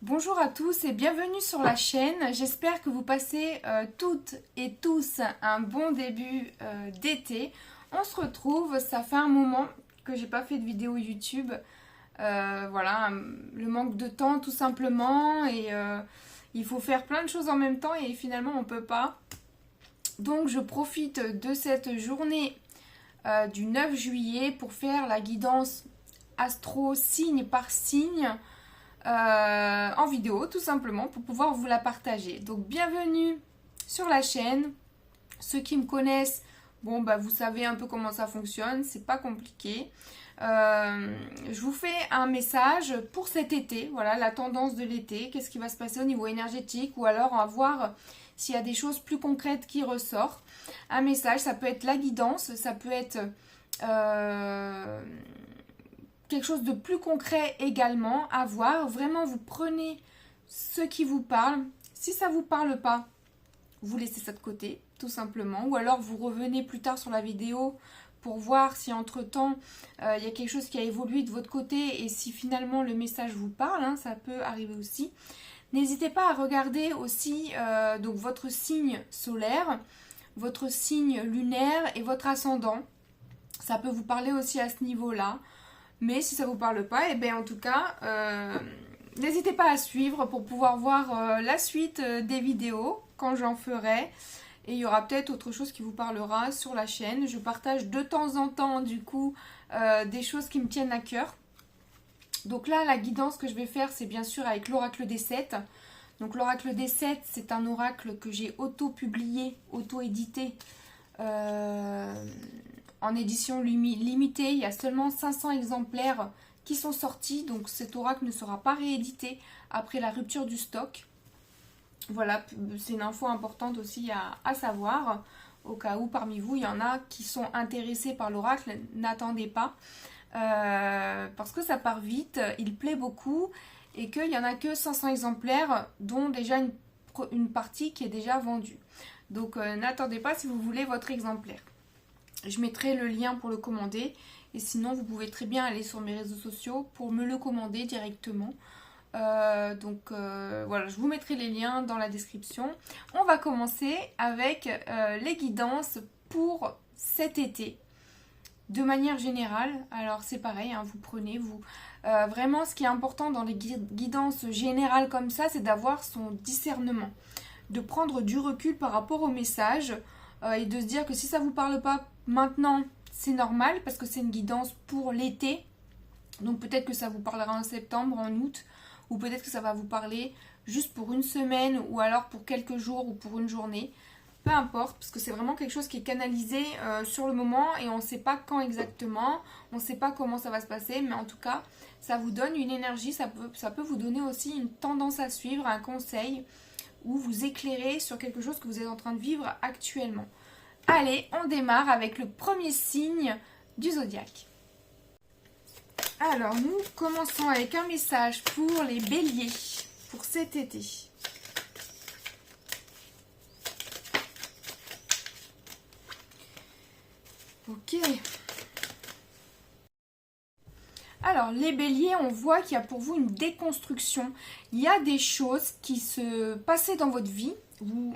Bonjour à tous et bienvenue sur la chaîne. J'espère que vous passez toutes et tous un bon début d'été. On se retrouve, ça fait un moment que j'ai pas fait de vidéo YouTube. Voilà, le manque de temps tout simplement et il faut faire plein de choses en même temps et finalement on peut pas. Donc je profite de cette journée du 9 juillet pour faire la guidance astro signe par signe. En vidéo tout simplement pour pouvoir vous la partager. Donc bienvenue sur la chaîne. Ceux qui me connaissent, bon bah vous savez un peu comment ça fonctionne, c'est pas compliqué. Je vous fais un message pour cet été, voilà la tendance de l'été, qu'est-ce qui va se passer au niveau énergétique, ou alors on va voir s'il y a des choses plus concrètes qui ressortent. Un message, ça peut être la guidance, ça peut être quelque chose de plus concret également à voir. Vraiment, vous prenez ce qui vous parle. Si ça ne vous parle pas, vous laissez ça de côté, tout simplement. Ou alors, vous revenez plus tard sur la vidéo pour voir si entre-temps, il y a quelque chose qui a évolué de votre côté et si finalement le message vous parle. Hein, ça peut arriver aussi. N'hésitez pas à regarder aussi donc votre signe solaire, votre signe lunaire et votre ascendant. Ça peut vous parler aussi à ce niveau-là. Mais si ça ne vous parle pas, et bien en tout cas, n'hésitez pas à suivre pour pouvoir voir la suite des vidéos quand j'en ferai. Et il y aura peut-être autre chose qui vous parlera sur la chaîne. Je partage de temps en temps du coup des choses qui me tiennent à cœur. Donc là, la guidance que je vais faire, c'est bien sûr avec l'oracle des 7. Donc l'oracle des 7, c'est un oracle que j'ai auto-publié, auto-édité. En édition limitée, il y a seulement 500 exemplaires qui sont sortis, donc cet oracle ne sera pas réédité après la rupture du stock. Voilà, c'est une info importante aussi à savoir, au cas où parmi vous il y en a qui sont intéressés par l'oracle, n'attendez pas, parce que ça part vite, il plaît beaucoup, et qu'il n'y en a que 500 exemplaires, dont déjà une partie qui est déjà vendue. Donc n'attendez pas si vous voulez votre exemplaire. Je mettrai le lien pour le commander. Et sinon, vous pouvez très bien aller sur mes réseaux sociaux pour me le commander directement. Voilà, je vous mettrai les liens dans la description. On va commencer avec les guidances pour cet été. De manière générale, alors c'est pareil, hein, vous prenez, vraiment ce qui est important dans les guidances générales comme ça, c'est d'avoir son discernement. De prendre du recul par rapport au message et de se dire que si ça ne vous parle pas maintenant, c'est normal parce que c'est une guidance pour l'été. Donc peut-être que ça vous parlera en septembre, en août, ou peut-être que ça va vous parler juste pour une semaine ou alors pour quelques jours ou pour une journée. Peu importe, parce que c'est vraiment quelque chose qui est canalisé sur le moment et on ne sait pas quand exactement, on ne sait pas comment ça va se passer, mais en tout cas, ça vous donne une énergie, ça peut vous donner aussi une tendance à suivre, un conseil, ou vous éclairer sur quelque chose que vous êtes en train de vivre actuellement. Allez, on démarre avec le premier signe du zodiaque. Alors, nous commençons avec un message pour les béliers, pour cet été. Ok. Alors, les béliers, on voit qu'il y a pour vous une déconstruction. Il y a des choses qui se passaient dans votre vie.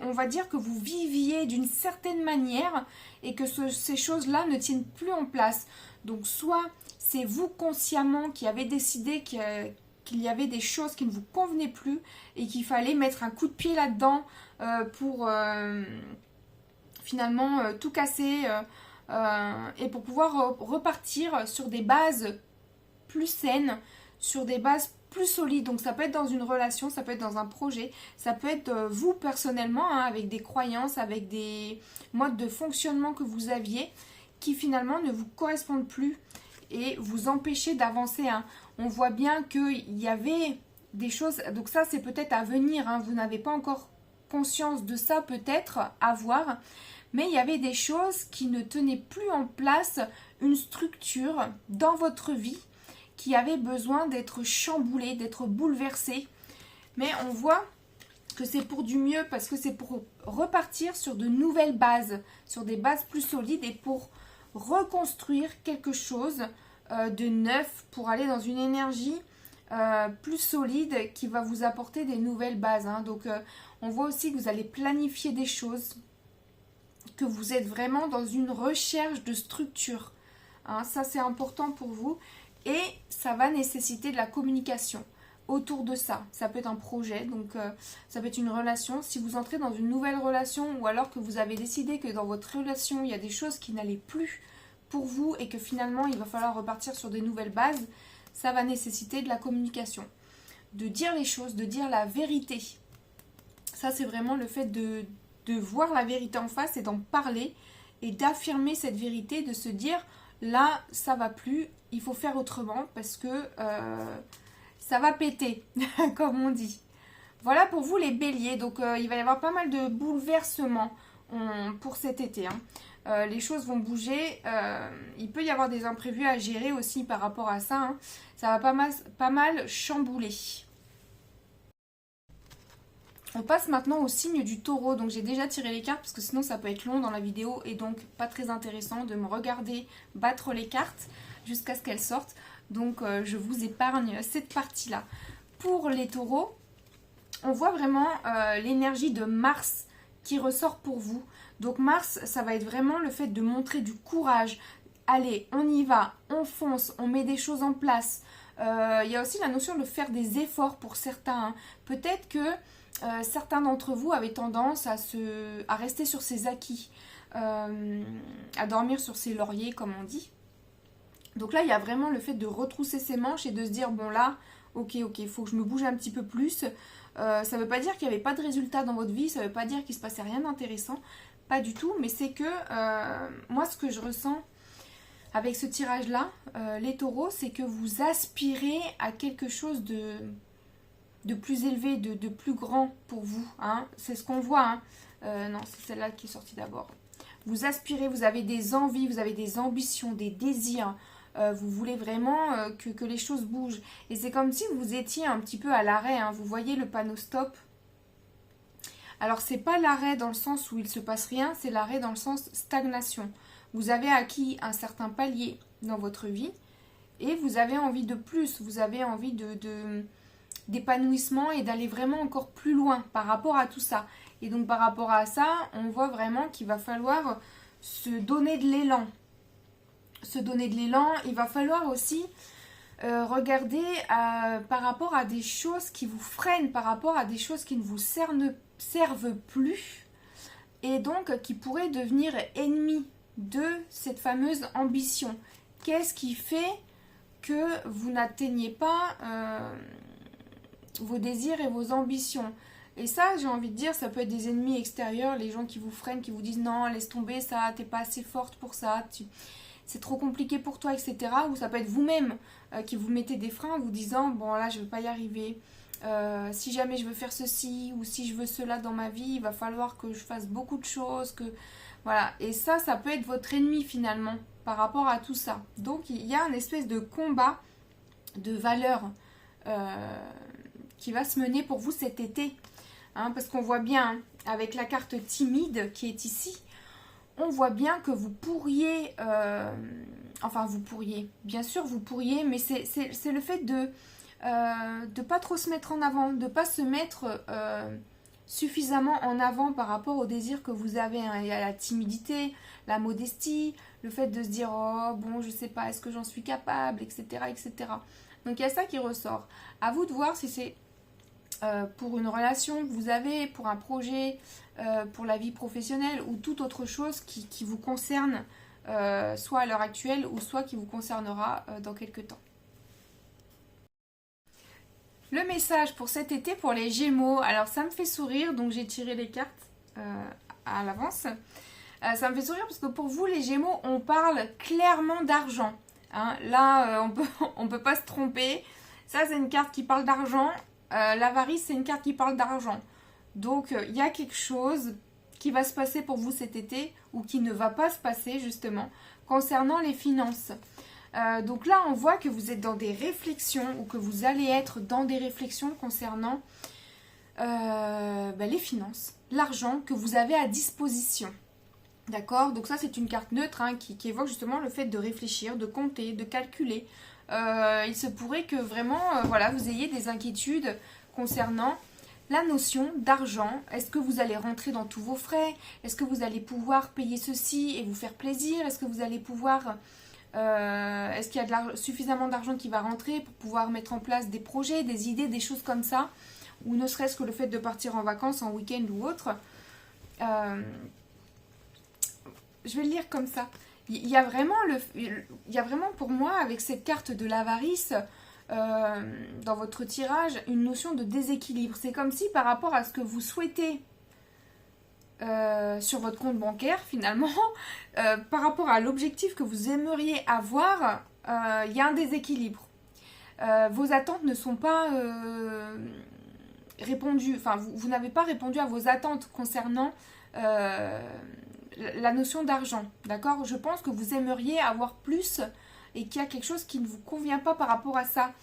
On va dire que vous viviez d'une certaine manière et que ces choses-là ne tiennent plus en place. Donc, soit c'est vous consciemment qui avez décidé qu'il y avait des choses qui ne vous convenaient plus et qu'il fallait mettre un coup de pied là-dedans pour finalement tout casser et pour pouvoir repartir sur des bases plus saines, sur des bases plus solides. Donc ça peut être dans une relation, ça peut être dans un projet, ça peut être vous personnellement, hein, avec des croyances, avec des modes de fonctionnement que vous aviez qui finalement ne vous correspondent plus et vous empêcher d'avancer. Hein. On voit bien qu'il y avait des choses, donc ça c'est peut-être à venir, hein, vous n'avez pas encore conscience de ça, peut-être à voir, mais il y avait des choses qui ne tenaient plus en place, une structure dans votre vie qui avait besoin d'être chamboulée, d'être bouleversée. Mais on voit que c'est pour du mieux parce que c'est pour repartir sur de nouvelles bases, sur des bases plus solides et pour reconstruire quelque chose de neuf, pour aller dans une énergie plus solide qui va vous apporter des nouvelles bases. Hein. Donc on voit aussi que vous allez planifier des choses, que vous êtes vraiment dans une recherche de structure. Hein. Ça c'est important pour vous et ça va nécessiter de la communication autour de ça. Ça peut être un projet, donc ça peut être une relation. Si vous entrez dans une nouvelle relation ou alors que vous avez décidé que dans votre relation il y a des choses qui n'allaient plus pour vous et que finalement il va falloir repartir sur des nouvelles bases, ça va nécessiter de la communication. De dire les choses, de dire la vérité. Ça c'est vraiment le fait de voir la vérité en face et d'en parler et d'affirmer cette vérité, de se dire là ça va plus, il faut faire autrement parce que ça va péter, comme on dit. Voilà pour vous les béliers. Donc il va y avoir pas mal de bouleversements pour cet été. Hein. Les choses vont bouger. Il peut y avoir des imprévus à gérer aussi par rapport à ça. Hein. Ça va pas mal chambouler. On passe maintenant au signe du taureau. Donc j'ai déjà tiré les cartes parce que sinon ça peut être long dans la vidéo et donc pas très intéressant de me regarder battre les cartes jusqu'à ce qu'elles sortent. Donc je vous épargne cette partie-là. Pour les taureaux, on voit vraiment l'énergie de Mars qui ressort pour vous. Donc Mars, ça va être vraiment le fait de montrer du courage. Allez, on y va, on fonce, on met des choses en place. Il y a aussi la notion de faire des efforts pour certains. Hein. Peut-être que certains d'entre vous avaient tendance à rester sur ses acquis, à dormir sur ses lauriers, comme on dit. Donc là, il y a vraiment le fait de retrousser ses manches et de se dire, bon là, ok, il faut que je me bouge un petit peu plus. Ça ne veut pas dire qu'il n'y avait pas de résultat dans votre vie, ça ne veut pas dire qu'il ne se passait rien d'intéressant, pas du tout. Mais c'est que, moi, ce que je ressens avec ce tirage-là, les taureaux, c'est que vous aspirez à quelque chose de plus élevé, de plus grand pour vous. Hein. C'est ce qu'on voit. Hein. Non, c'est celle-là qui est sortie d'abord. Vous aspirez, vous avez des envies, vous avez des ambitions, des désirs. Vous voulez vraiment que les choses bougent. Et c'est comme si vous étiez un petit peu à l'arrêt. Hein. Vous voyez le panneau stop. Alors, c'est pas l'arrêt dans le sens où il se passe rien, c'est l'arrêt dans le sens stagnation. Vous avez acquis un certain palier dans votre vie et vous avez envie de plus. Vous avez envie d'épanouissement et d'aller vraiment encore plus loin par rapport à tout ça. Et donc, par rapport à ça, on voit vraiment qu'il va falloir se donner de l'élan. Il va falloir aussi regarder par rapport à des choses qui vous freinent, par rapport à des choses qui ne vous servent plus et donc qui pourraient devenir ennemis de cette fameuse ambition. Qu'est-ce qui fait que vous n'atteignez pas vos désirs et vos ambitions? Et ça, j'ai envie de dire, ça peut être des ennemis extérieurs, les gens qui vous freinent, qui vous disent non, laisse tomber ça, t'es pas assez forte pour ça, c'est trop compliqué pour toi, etc. Ou ça peut être vous-même qui vous mettez des freins en vous disant, bon là je ne vais pas y arriver, si jamais je veux faire ceci ou si je veux cela dans ma vie, il va falloir que je fasse beaucoup de choses, voilà. Et ça peut être votre ennemi finalement par rapport à tout ça. Donc il y a une espèce de combat de valeurs qui va se mener pour vous cet été. Hein, parce qu'on voit bien, avec la carte timide qui est ici, on voit bien que vous pourriez, bien sûr vous pourriez, mais c'est le fait de pas trop se mettre en avant, de pas se mettre suffisamment en avant par rapport au désir que vous avez. Hein. Il y a la timidité, la modestie, le fait de se dire oh bon je sais pas, est-ce que j'en suis capable, etc., etc. Donc il y a ça qui ressort. À vous de voir si c'est pour une relation que vous avez, pour un projet, pour la vie professionnelle ou toute autre chose qui vous concerne, soit à l'heure actuelle ou soit qui vous concernera dans quelques temps. Le message pour cet été pour les Gémeaux, alors ça me fait sourire, donc j'ai tiré les cartes à l'avance. Ça me fait sourire parce que pour vous les Gémeaux, on parle clairement d'argent. Hein. Là, on peut pas se tromper. Ça, c'est une carte qui parle d'argent. L'avarice, c'est une carte qui parle d'argent. Donc, il y a quelque chose qui va se passer pour vous cet été ou qui ne va pas se passer, justement, concernant les finances. Donc là, on voit que vous êtes dans des réflexions ou que vous allez être dans des réflexions concernant les finances, l'argent que vous avez à disposition. D'accord? Donc ça, c'est une carte neutre hein, qui évoque justement le fait de réfléchir, de compter, de calculer, il se pourrait que vraiment, voilà, vous ayez des inquiétudes concernant la notion d'argent. Est-ce que vous allez rentrer dans tous vos frais? Est-ce que vous allez pouvoir payer ceci et vous faire plaisir? Est-ce que vous allez pouvoir... est-ce qu'il y a suffisamment d'argent qui va rentrer pour pouvoir mettre en place des projets, des idées, des choses comme ça? Ou ne serait-ce que le fait de partir en vacances, en week-end ou autre. Je vais le lire comme ça. Il y a vraiment pour moi, avec cette carte de l'avarice, dans votre tirage, une notion de déséquilibre. C'est comme si par rapport à ce que vous souhaitez sur votre compte bancaire, finalement, par rapport à l'objectif que vous aimeriez avoir, il y a un déséquilibre. Vos attentes ne sont pas répondues, enfin, vous n'avez pas répondu à vos attentes concernant la notion d'argent, d'accord? Je pense que vous aimeriez avoir plus et qu'il y a quelque chose qui ne vous convient pas par rapport à ça.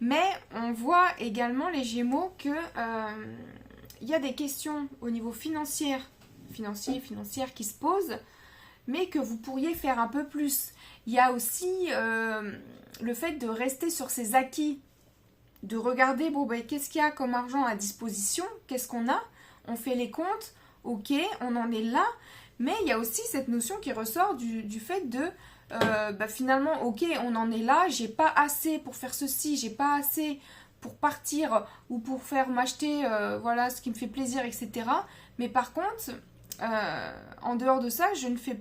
Mais on voit également, les Gémeaux, que il y a des questions au niveau financière qui se posent, mais que vous pourriez faire un peu plus. Il y a aussi le fait de rester sur ses acquis, de regarder, bon, ben, qu'est-ce qu'il y a comme argent à disposition, qu'est-ce qu'on a, on fait les comptes, ok, on en est là, mais il y a aussi cette notion qui ressort du fait de, finalement, ok, on en est là, j'ai pas assez pour faire ceci, j'ai pas assez pour partir ou pour faire m'acheter, voilà, ce qui me fait plaisir, etc. Mais par contre, en dehors de ça, je ne fais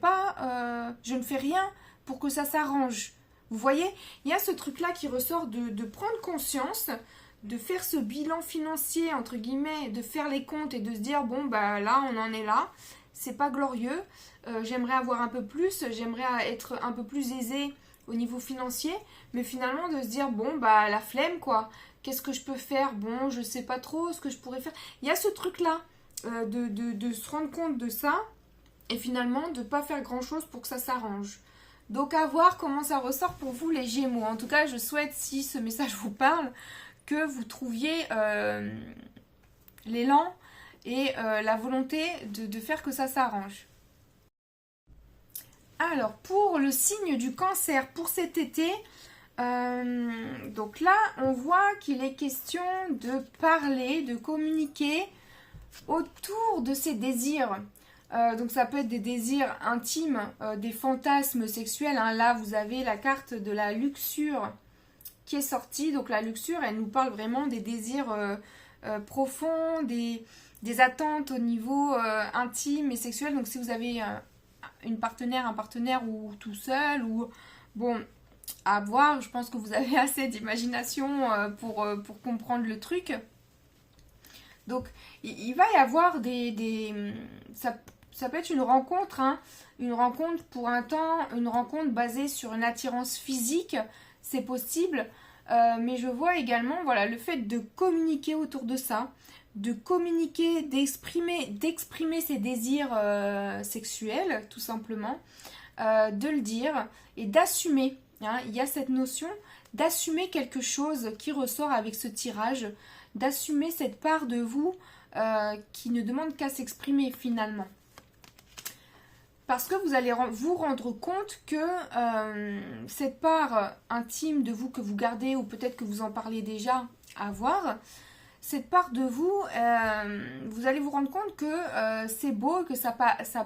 rien pour que ça s'arrange. Vous voyez, il y a ce truc-là qui ressort de prendre conscience, de faire ce bilan financier, entre guillemets, de faire les comptes et de se dire, bon, bah là, on en est là, c'est pas glorieux, j'aimerais avoir un peu plus, j'aimerais être un peu plus aisée au niveau financier, mais finalement de se dire, bon, bah la flemme, quoi, qu'est-ce que je peux faire? Bon, je sais pas trop ce que je pourrais faire. Il y a ce truc-là, de se rendre compte de ça, et finalement de pas faire grand-chose pour que ça s'arrange. Donc à voir comment ça ressort pour vous les Gémeaux. En tout cas, je souhaite, si ce message vous parle, que vous trouviez l'élan et la volonté de faire que ça s'arrange. Alors, pour le signe du Cancer, pour cet été, donc là, on voit qu'il est question de parler, de communiquer autour de ses désirs. Donc ça peut être des désirs intimes, des fantasmes sexuels. Hein. Là, vous avez la carte de la luxure qui est sortie. Donc la luxure, elle nous parle vraiment des désirs profonds, des attentes au niveau intime et sexuel. Donc si vous avez un partenaire ou tout seul, ou bon, à voir, je pense que vous avez assez d'imagination pour comprendre le truc. Donc il va y avoir ça peut être une rencontre, hein, une rencontre pour un temps, une rencontre basée sur une attirance physique, c'est possible, mais je vois également, voilà, le fait de communiquer autour de ça, de communiquer, d'exprimer ses désirs sexuels, tout simplement, de le dire et d'assumer. Hein, il y a cette notion d'assumer quelque chose qui ressort avec ce tirage, d'assumer cette part de vous qui ne demande qu'à s'exprimer finalement. Parce que vous allez vous rendre compte que cette part intime de vous que vous gardez, ou peut-être que vous en parlez déjà à voir, cette part de vous, vous allez vous rendre compte que c'est beau, que ça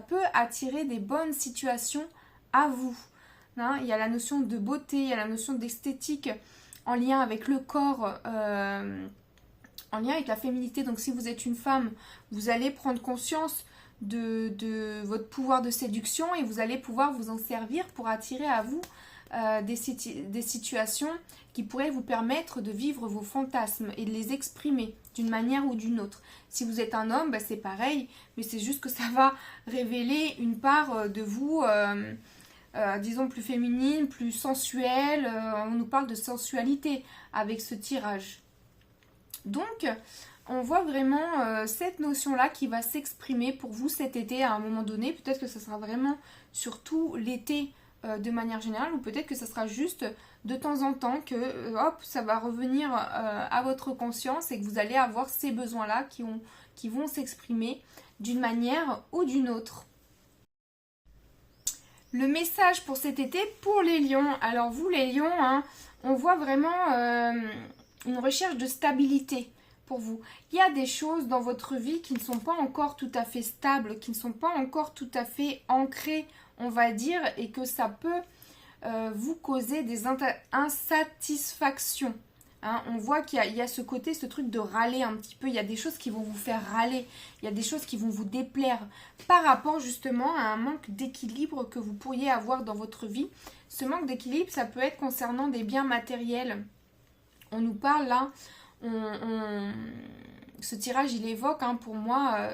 peut attirer des bonnes situations à vous. Hein, il y a la notion de beauté, il y a la notion d'esthétique en lien avec le corps, en lien avec la féminité. Donc si vous êtes une femme, vous allez prendre conscience de votre pouvoir de séduction et vous allez pouvoir vous en servir pour attirer à vous des situations qui pourraient vous permettre de vivre vos fantasmes et de les exprimer d'une manière ou d'une autre. Si vous êtes un homme, c'est pareil, mais c'est juste que ça va révéler une part de vous, disons plus féminine, plus sensuelle. On nous parle de sensualité avec ce tirage. Donc, on voit vraiment cette notion-là qui va s'exprimer pour vous cet été à un moment donné. Peut-être que ce sera vraiment surtout l'été de manière générale, ou peut-être que ce sera juste de temps en temps que hop, ça va revenir à votre conscience et que vous allez avoir ces besoins-là qui vont s'exprimer d'une manière ou d'une autre. Le message pour cet été, pour les lions. Alors vous les lions, hein, on voit vraiment une recherche de stabilité pour vous. Il y a des choses dans votre vie qui ne sont pas encore tout à fait stables, qui ne sont pas encore tout à fait ancrées, on va dire, et que ça peut vous causer des insatisfactions. Hein, on voit qu'il y a ce côté, ce truc de râler un petit peu. Il y a des choses qui vont vous faire râler. Il y a des choses qui vont vous déplaire par rapport justement à un manque d'équilibre que vous pourriez avoir dans votre vie. Ce manque d'équilibre, ça peut être concernant des biens matériels. On nous parle là, ce tirage, il évoque hein, pour moi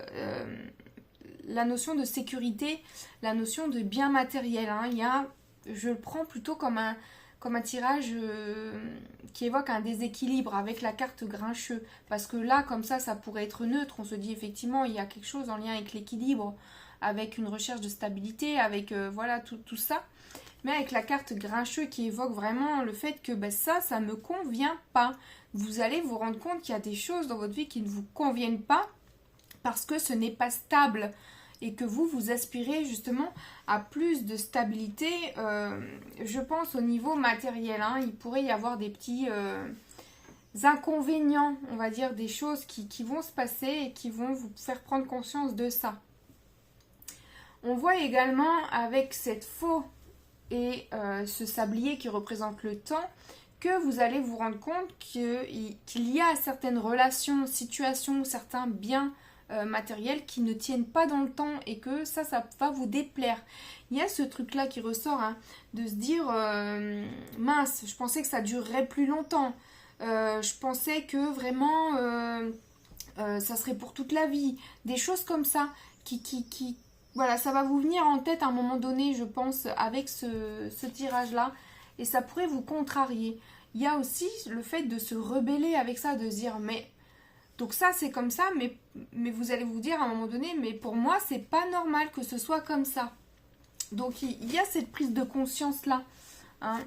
la notion de sécurité, la notion de bien matériel. Hein. Je le prends plutôt comme un tirage qui évoque un déséquilibre avec la carte grincheux. Parce que là, comme ça pourrait être neutre. On se dit effectivement, il y a quelque chose en lien avec l'équilibre, avec une recherche de stabilité, avec voilà tout ça. Mais avec la carte grincheux qui évoque vraiment le fait que ça ne me convient pas. Vous allez vous rendre compte qu'il y a des choses dans votre vie qui ne vous conviennent pas parce que ce n'est pas stable. Et que vous aspirez justement à plus de stabilité, je pense au niveau matériel. Hein. Il pourrait y avoir des petits inconvénients, on va dire, des choses qui vont se passer et qui vont vous faire prendre conscience de ça. On voit également avec cette faux et ce sablier qui représente le temps, que vous allez vous rendre compte qu'il y a certaines relations, situations, certains biens matériels qui ne tiennent pas dans le temps et que ça va vous déplaire. Il y a ce truc là qui ressort hein, de se dire mince, je pensais que ça durerait plus longtemps, je pensais que vraiment ça serait pour toute la vie, des choses comme ça qui voilà, ça va vous venir en tête à un moment donné, je pense, avec ce tirage là, et ça pourrait vous contrarier. Il y a aussi le fait de se rebeller avec ça, de se dire mais donc ça c'est comme ça, mais vous allez vous dire à un moment donné, mais pour moi c'est pas normal que ce soit comme ça. Donc il y a cette prise de conscience là. Hein.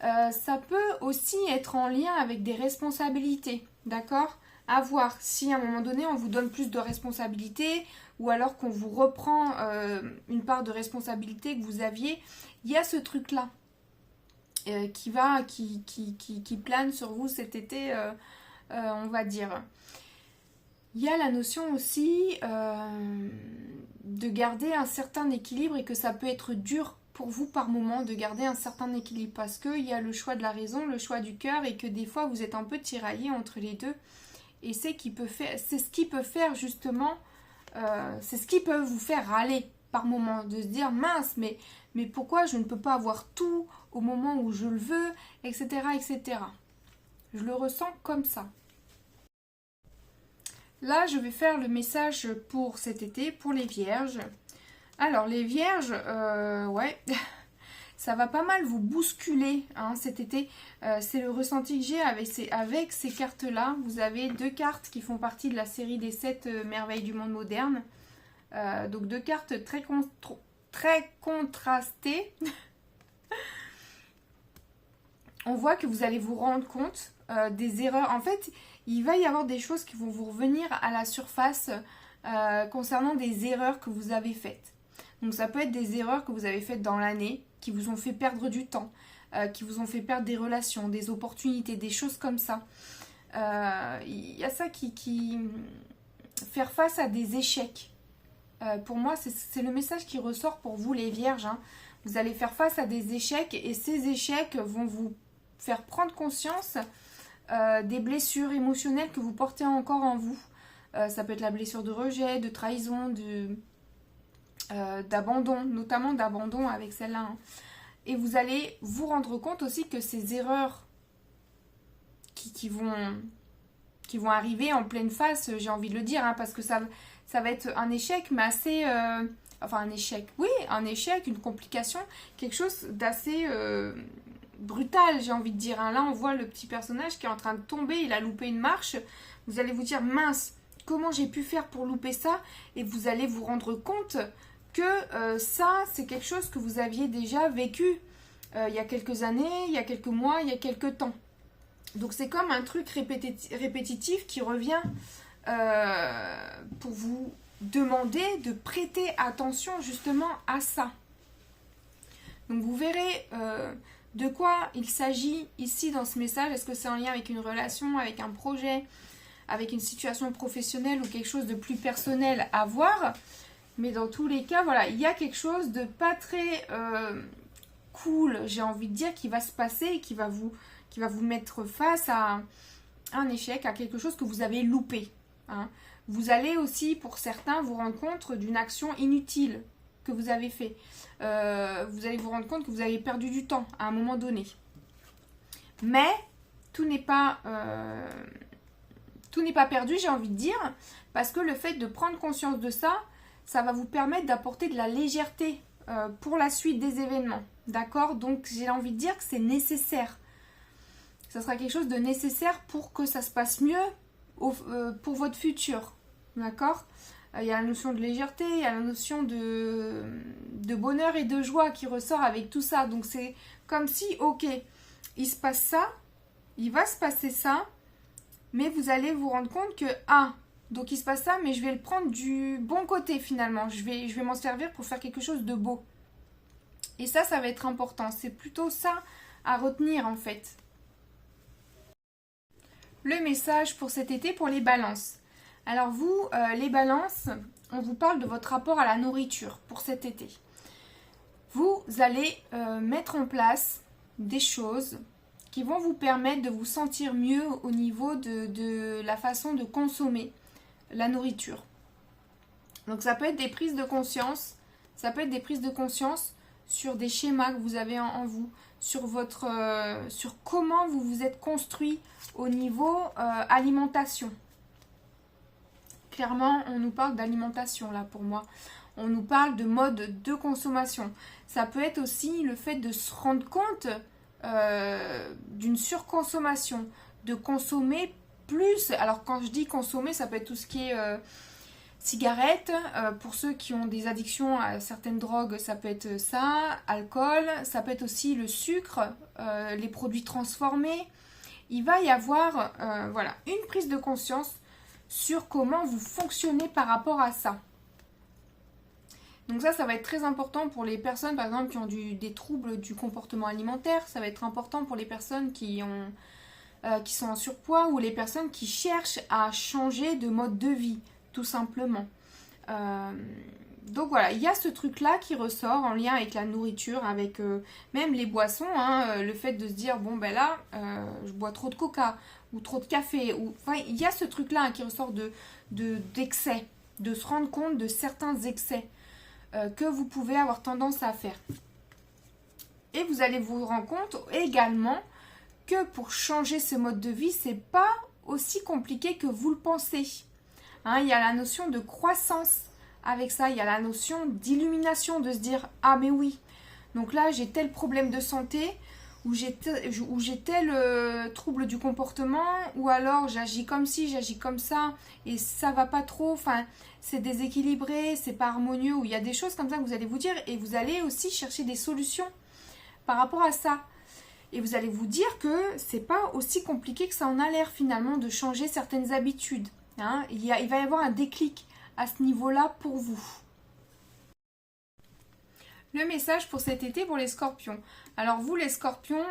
Ça peut aussi être en lien avec des responsabilités, d'accord ? À voir si à un moment donné on vous donne plus de responsabilités ou alors qu'on vous reprend une part de responsabilité que vous aviez. Il y a ce truc là qui plane sur vous cet été, on va dire. Il y a la notion aussi de garder un certain équilibre et que ça peut être dur pour vous par moment de garder un certain équilibre parce qu'il y a le choix de la raison, le choix du cœur et que des fois vous êtes un peu tiraillé entre les deux et c'est ce qui peut faire justement, c'est ce qui peut vous faire râler par moment, de se dire mince mais pourquoi je ne peux pas avoir tout au moment où je le veux, etc. etc. Je le ressens comme ça. Là, je vais faire le message pour cet été, pour les vierges. Alors, les vierges, ouais, ça va pas mal vous bousculer hein, cet été. C'est le ressenti que j'ai avec ces cartes-là. Vous avez 2 cartes qui font partie de la série des 7 merveilles du monde moderne. Donc, 2 cartes très contrastées. On voit que vous allez vous rendre compte des erreurs. En fait, il va y avoir des choses qui vont vous revenir à la surface concernant des erreurs que vous avez faites. Donc ça peut être des erreurs que vous avez faites dans l'année, qui vous ont fait perdre du temps, qui vous ont fait perdre des relations, des opportunités, des choses comme ça. Il y a ça qui faire face à des échecs. Pour moi, c'est le message qui ressort pour vous les vierges. Hein. Vous allez faire face à des échecs et ces échecs vont vous faire prendre conscience des blessures émotionnelles que vous portez encore en vous. Ça peut être la blessure de rejet, de trahison, d'abandon, notamment d'abandon avec celle-là. Hein. Et vous allez vous rendre compte aussi que ces erreurs qui vont arriver en pleine face, j'ai envie de le dire, hein, parce que ça va être un échec, mais assez... enfin un échec, oui, un échec, une complication, quelque chose d'assez... brutal, j'ai envie de dire. Hein. Là, on voit le petit personnage qui est en train de tomber, il a loupé une marche. Vous allez vous dire, mince, comment j'ai pu faire pour louper ça? Et vous allez vous rendre compte que ça, c'est quelque chose que vous aviez déjà vécu il y a quelques années, il y a quelques mois, il y a quelques temps. Donc, c'est comme un truc répétitif qui revient pour vous demander de prêter attention justement à ça. Donc vous verrez de quoi il s'agit ici dans ce message. Est-ce que c'est en lien avec une relation, avec un projet, avec une situation professionnelle ou quelque chose de plus personnel à voir. Mais dans tous les cas, voilà, il y a quelque chose de pas très cool, j'ai envie de dire, qui va se passer et qui va vous mettre face à un échec, à quelque chose que vous avez loupé. Hein. Vous allez aussi, pour certains, vous rendre compte d'une action inutile que vous avez fait. Vous allez vous rendre compte que vous avez perdu du temps à un moment donné. Mais tout n'est pas perdu, j'ai envie de dire, parce que le fait de prendre conscience de ça, ça va vous permettre d'apporter de la légèreté pour la suite des événements. D'accord? Donc j'ai envie de dire que c'est nécessaire. Ça sera quelque chose de nécessaire pour que ça se passe mieux pour votre futur. D'accord? Il y a la notion de légèreté, il y a la notion de bonheur et de joie qui ressort avec tout ça. Donc c'est comme si, ok, il se passe ça, il va se passer ça, mais vous allez vous rendre compte que, donc il se passe ça, mais je vais le prendre du bon côté finalement. Je vais m'en servir pour faire quelque chose de beau. Et ça va être important. C'est plutôt ça à retenir en fait. Le message pour cet été pour les balances. Alors vous, les balances, on vous parle de votre rapport à la nourriture pour cet été. Vous allez mettre en place des choses qui vont vous permettre de vous sentir mieux au niveau de la façon de consommer la nourriture. Donc ça peut être des prises de conscience, sur des schémas que vous avez en vous, sur comment vous vous êtes construit au niveau alimentation. Clairement, on nous parle d'alimentation là pour moi. On nous parle de mode de consommation. Ça peut être aussi le fait de se rendre compte d'une surconsommation, de consommer plus. Alors quand je dis consommer, ça peut être tout ce qui est cigarettes. Pour ceux qui ont des addictions à certaines drogues, ça peut être ça, alcool. Ça peut être aussi le sucre, les produits transformés. Il va y avoir une prise de conscience sur comment vous fonctionnez par rapport à ça. Donc ça va être très important pour les personnes, par exemple, qui ont des troubles du comportement alimentaire. Ça va être important pour les personnes qui sont en surpoids ou les personnes qui cherchent à changer de mode de vie, tout simplement. Donc voilà, il y a ce truc-là qui ressort en lien avec la nourriture, avec même les boissons. Le fait de se dire, bon ben là, je bois trop de coca ou trop de café. Enfin, il y a ce truc-là qui ressort d'excès, de se rendre compte de certains excès que vous pouvez avoir tendance à faire. Et vous allez vous rendre compte également que pour changer ce mode de vie, c'est pas aussi compliqué que vous le pensez. Il y a la notion de croissance avec ça, il y a la notion d'illumination, de se dire « Ah mais oui, donc là j'ai tel problème de santé, ou j'ai tel trouble du comportement, ou alors j'agis comme ci, j'agis comme ça, et ça va pas trop, enfin c'est déséquilibré, c'est pas harmonieux, ou il y a des choses comme ça que vous allez vous dire, et vous allez aussi chercher des solutions par rapport à ça. Et vous allez vous dire que c'est pas aussi compliqué que ça en a l'air finalement de changer certaines habitudes. Il va y avoir un déclic à ce niveau-là pour vous. Le message pour cet été pour les scorpions. Alors vous les scorpions,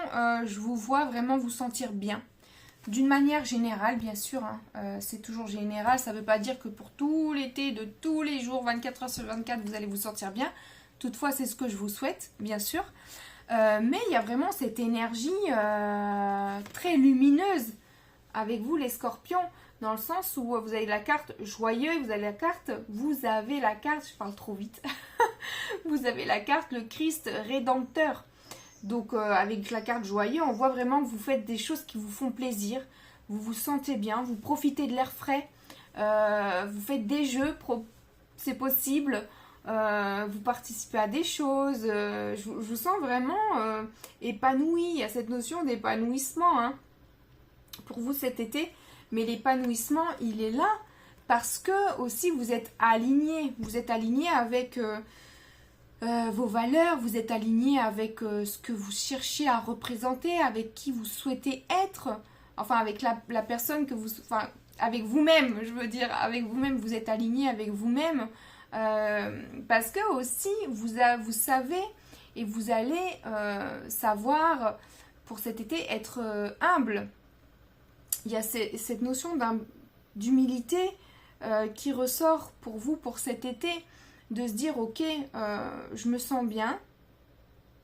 je vous vois vraiment vous sentir bien. D'une manière générale, bien sûr, c'est toujours général. Ça ne veut pas dire que pour tout l'été, de tous les jours, 24 heures sur 24, vous allez vous sentir bien. Toutefois, c'est ce que je vous souhaite, bien sûr. Mais il y a vraiment cette énergie très lumineuse avec vous les scorpions. Dans le sens où vous avez la carte joyeux, vous avez la carte, je parle trop vite, vous avez la carte le Christ rédempteur. Donc avec la carte joyeux, on voit vraiment que vous faites des choses qui vous font plaisir, vous vous sentez bien, vous profitez de l'air frais, vous faites des jeux, c'est possible, vous participez à des choses, je vous sens vraiment épanoui, il y a cette notion d'épanouissement pour vous cet été. Mais l'épanouissement, il est là parce que aussi vous êtes aligné. Vous êtes aligné avec vos valeurs, vous êtes aligné avec ce que vous cherchez à représenter, avec qui vous souhaitez être. Enfin, avec la personne que vous... Enfin, avec vous-même, je veux dire. Avec vous-même, vous êtes aligné avec vous-même. Parce que aussi, vous savez et vous allez savoir, pour cet été, être humble. Il y a cette notion d'humilité qui ressort pour vous pour cet été, de se dire ok, je me sens bien,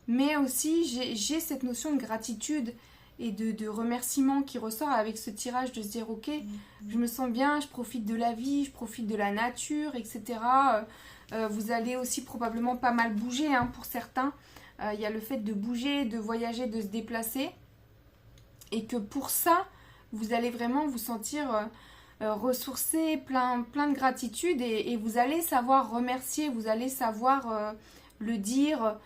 mais aussi j'ai cette notion de gratitude et de remerciement qui ressort avec ce tirage, de se dire ok, je me sens bien, je profite de la vie, je profite de la nature, etc. Vous allez aussi probablement pas mal bouger hein, pour certains. Il y a le fait de bouger, de voyager, de se déplacer, et que pour ça, vous allez vraiment vous sentir ressourcé, plein de gratitude, et vous allez savoir remercier, vous allez savoir le dire,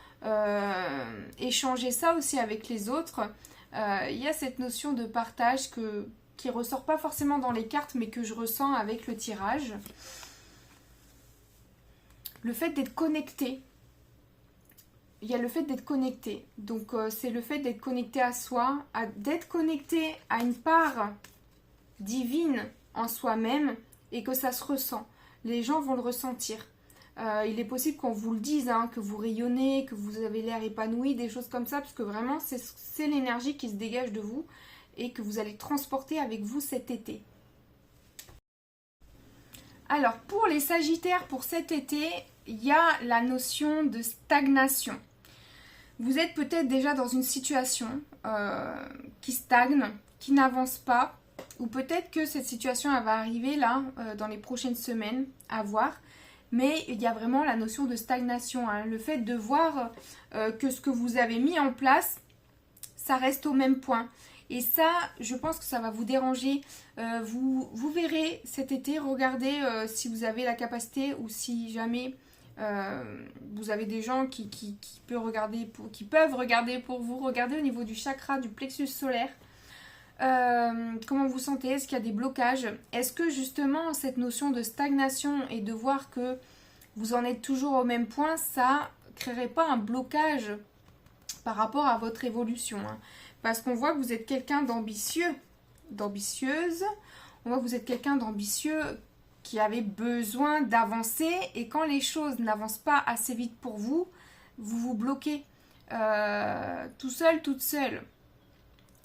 échanger ça aussi avec les autres. Il y a cette notion de partage qui ressort pas forcément dans les cartes, mais que je ressens avec le tirage. Le fait d'être connecté. Il y a le fait d'être connecté. Donc c'est le fait d'être connecté à soi, d'être connecté à une part divine en soi-même, et que ça se ressent. Les gens vont le ressentir. Il est possible qu'on vous le dise, hein, que vous rayonnez, que vous avez l'air épanoui, des choses comme ça, parce que vraiment c'est l'énergie qui se dégage de vous et que vous allez transporter avec vous cet été. Alors pour les Sagittaires, pour cet été, il y a la notion de stagnation. Vous êtes peut-être déjà dans une situation qui stagne, qui n'avance pas, ou peut-être que cette situation elle va arriver là, dans les prochaines semaines, à voir. Mais il y a vraiment la notion de stagnation, hein, le fait de voir que ce que vous avez mis en place, ça reste au même point. Et ça, je pense que ça va vous déranger. Vous verrez cet été, regardez si vous avez la capacité, ou si jamais vous avez des gens qui peuvent regarder pour vous. Regardez au niveau du chakra, du plexus solaire. Comment vous sentez? Est-ce qu'il y a des blocages? Est-ce que justement cette notion de stagnation et de voir que vous en êtes toujours au même point, ça créerait pas un blocage par rapport à votre évolution, hein? Parce qu'on voit que vous êtes quelqu'un d'ambitieux, d'ambitieuse. On voit que vous êtes quelqu'un d'ambitieux qui avait besoin d'avancer, et quand les choses n'avancent pas assez vite pour vous, vous vous bloquez tout seul, toute seule.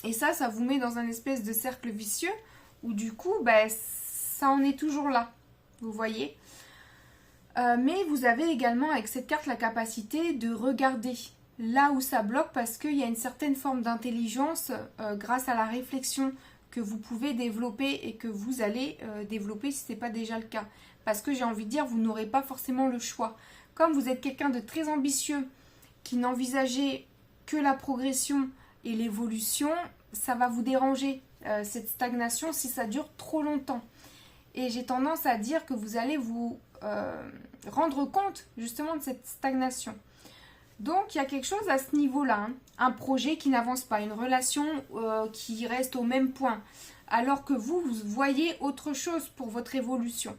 Et ça vous met dans un espèce de cercle vicieux où du coup, ça en est toujours là. Vous voyez. Mais vous avez également avec cette carte la capacité de regarder là où ça bloque, parce qu'il y a une certaine forme d'intelligence grâce à la réflexion que vous pouvez développer et que vous allez développer si ce n'est pas déjà le cas. Parce que j'ai envie de dire, vous n'aurez pas forcément le choix. Comme vous êtes quelqu'un de très ambitieux, qui n'envisageait que la progression et l'évolution, ça va vous déranger, cette stagnation, si ça dure trop longtemps. Et j'ai tendance à dire que vous allez vous rendre compte justement de cette stagnation. Donc il y a quelque chose à ce niveau-là, hein. Un projet qui n'avance pas, une relation qui reste au même point, alors que vous voyez autre chose pour votre évolution.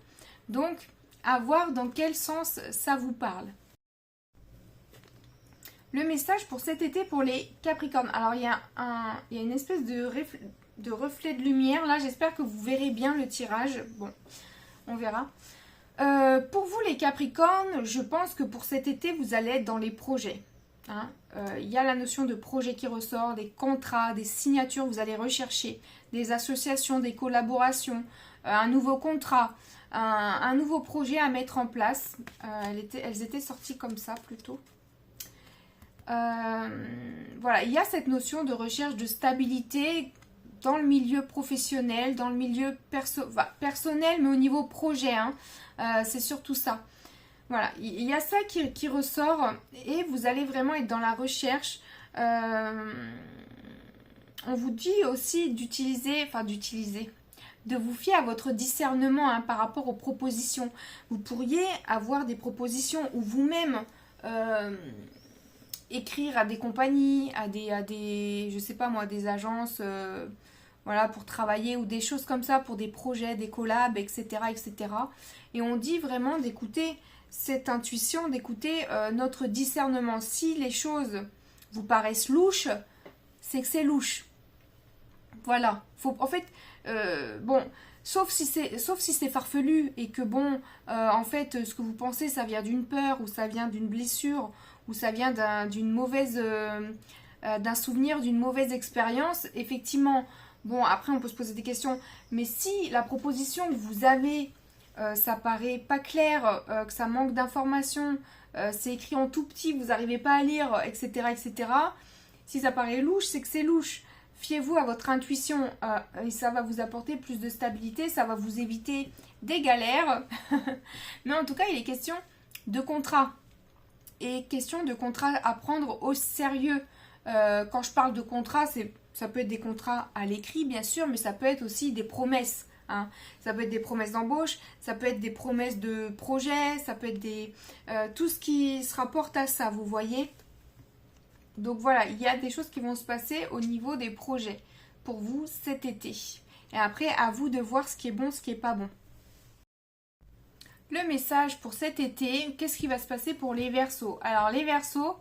Donc à voir dans quel sens ça vous parle. Le message pour cet été pour les Capricornes. Alors il y a une espèce de reflet de lumière là, j'espère que vous verrez bien le tirage. Bon, on verra. Pour vous les Capricornes, je pense que pour cet été, vous allez être dans les projets. Hein. Il y a la notion de projet qui ressort, des contrats, des signatures, vous allez rechercher, des associations, des collaborations, un nouveau contrat, un nouveau projet à mettre en place. Elles étaient sorties comme ça plutôt. Voilà, il y a cette notion de recherche de stabilité dans le milieu professionnel, dans le milieu personnel, mais au niveau projet, hein. C'est surtout ça. Voilà, il y a ça qui ressort, et vous allez vraiment être dans la recherche. On vous dit aussi de vous fier à votre discernement, hein, par rapport aux propositions. Vous pourriez avoir des propositions ou vous-même écrire à des compagnies, à des je sais pas moi, des agences, voilà, pour travailler, ou des choses comme ça, pour des projets, des collabs, etc., etc. Et on dit vraiment d'écouter cette intuition, d'écouter notre discernement. Si les choses vous paraissent louches, c'est que c'est louche. Voilà. En fait, bon, sauf si c'est farfelu, et que bon, en fait, ce que vous pensez, ça vient d'une peur, ou ça vient d'une blessure, ou ça vient d'une mauvaise, d'un souvenir, d'une mauvaise expérience, effectivement, bon, après on peut se poser des questions, mais si la proposition que vous avez, ça paraît pas clair, que ça manque d'informations, c'est écrit en tout petit, vous n'arrivez pas à lire, etc., etc., si ça paraît louche, c'est que c'est louche. Fiez-vous à votre intuition et ça va vous apporter plus de stabilité, ça va vous éviter des galères. Mais en tout cas, il est question de contrat. Et question de contrat à prendre au sérieux. Quand je parle de contrat, ça peut être des contrats à l'écrit, bien sûr, mais ça peut être aussi des promesses. Hein. Ça peut être des promesses d'embauche, ça peut être des promesses de projet, ça peut être tout ce qui se rapporte à ça, vous voyez. Donc voilà, il y a des choses qui vont se passer au niveau des projets pour vous cet été. Et après, à vous de voir ce qui est bon, ce qui est pas bon. Le message pour cet été, qu'est-ce qui va se passer pour les Verseaux? Alors les Verseaux,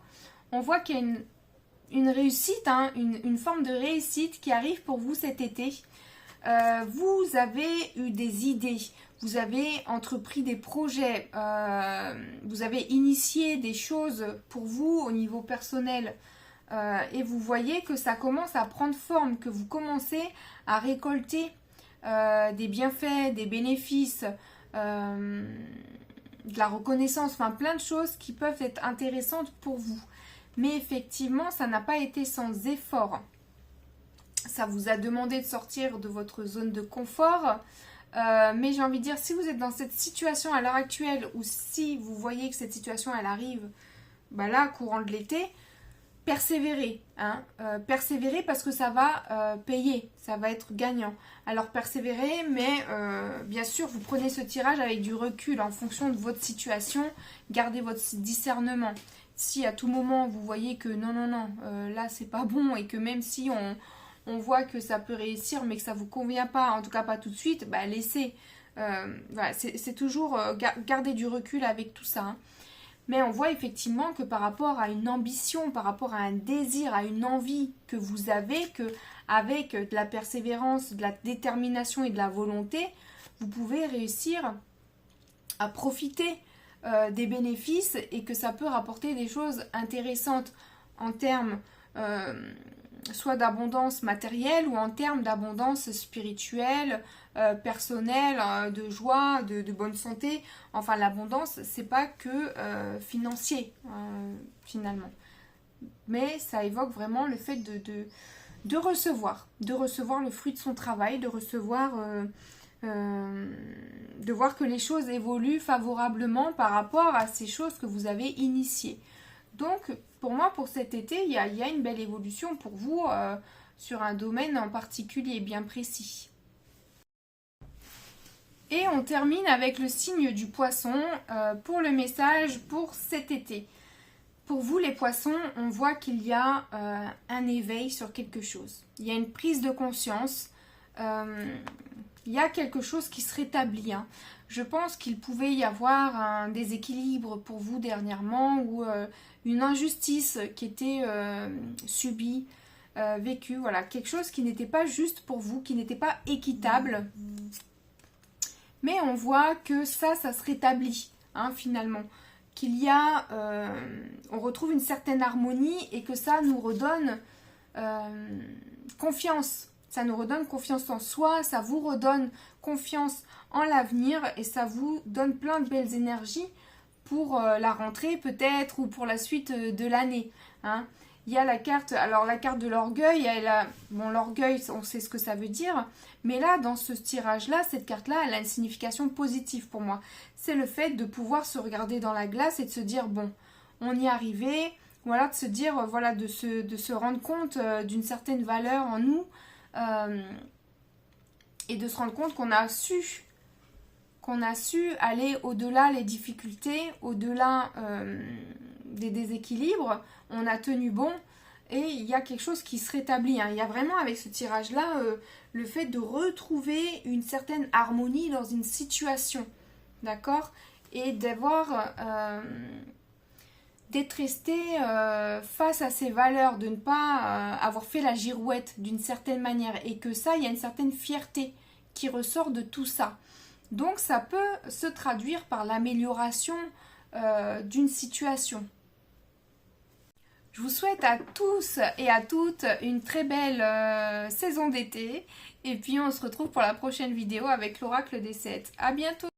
on voit qu'il y a une réussite, hein, une forme de réussite qui arrive pour vous cet été. Vous avez eu des idées, vous avez entrepris des projets, vous avez initié des choses pour vous au niveau personnel et vous voyez que ça commence à prendre forme, que vous commencez à récolter des bienfaits, des bénéfices, de la reconnaissance, enfin plein de choses qui peuvent être intéressantes pour vous. Mais effectivement, ça n'a pas été sans effort. Ça vous a demandé de sortir de votre zone de confort. Mais j'ai envie de dire, si vous êtes dans cette situation à l'heure actuelle, ou si vous voyez que cette situation, elle arrive là, courant de l'été, persévérez. Hein, persévérez parce que ça va payer, ça va être gagnant. Alors persévérez, mais bien sûr, vous prenez ce tirage avec du recul en fonction de votre situation. Gardez votre discernement. Si à tout moment, vous voyez que non, là, c'est pas bon et que même si on voit que ça peut réussir mais que ça ne vous convient pas, en tout cas pas tout de suite, laissez. Voilà, c'est toujours garder du recul avec tout ça. Hein. Mais on voit effectivement que par rapport à une ambition, par rapport à un désir, à une envie que vous avez, que avec de la persévérance, de la détermination et de la volonté, vous pouvez réussir à profiter des bénéfices et que ça peut rapporter des choses intéressantes en termes soit d'abondance matérielle ou en termes d'abondance spirituelle, personnelle, de joie, de bonne santé. Enfin, l'abondance, c'est pas que financier, finalement. Mais ça évoque vraiment le fait de recevoir le fruit de son travail, de recevoir, de voir que les choses évoluent favorablement par rapport à ces choses que vous avez initiées. Donc, pour moi, pour cet été, il y a une belle évolution pour vous sur un domaine en particulier bien précis. Et on termine avec le signe du poisson pour le message pour cet été. Pour vous, les poissons, on voit qu'il y a un éveil sur quelque chose. Il y a une prise de conscience. Il y a quelque chose qui se rétablit. Hein. Je pense qu'il pouvait y avoir un déséquilibre pour vous dernièrement ou une injustice qui était subie, vécue. Voilà, quelque chose qui n'était pas juste pour vous, qui n'était pas équitable. Mais on voit que ça se rétablit, hein, finalement. Qu'il y a, on retrouve une certaine harmonie et que ça nous redonne confiance. Ça nous redonne confiance en soi, ça vous redonne confiance en l'avenir et ça vous donne plein de belles énergies pour la rentrée peut-être ou pour la suite de l'année. Hein. Il y a la carte, alors la carte de l'orgueil, l'orgueil, on sait ce que ça veut dire, mais là, dans ce tirage-là, cette carte-là, elle a une signification positive pour moi. C'est le fait de pouvoir se regarder dans la glace et de se dire, bon, on y est arrivé, voilà, de se dire, voilà, de se rendre compte d'une certaine valeur en nous, et de se rendre compte qu'on a su aller au-delà des difficultés, au-delà des déséquilibres, on a tenu bon et il y a quelque chose qui se rétablit. Hein. Il y a vraiment avec ce tirage-là le fait de retrouver une certaine harmonie dans une situation, d'accord? Et d'avoir... d'être resté face à ses valeurs, de ne pas avoir fait la girouette d'une certaine manière et que ça, il y a une certaine fierté qui ressort de tout ça. Donc ça peut se traduire par l'amélioration d'une situation. Je vous souhaite à tous et à toutes une très belle saison d'été. Et puis on se retrouve pour la prochaine vidéo avec l'oracle des 7. À bientôt!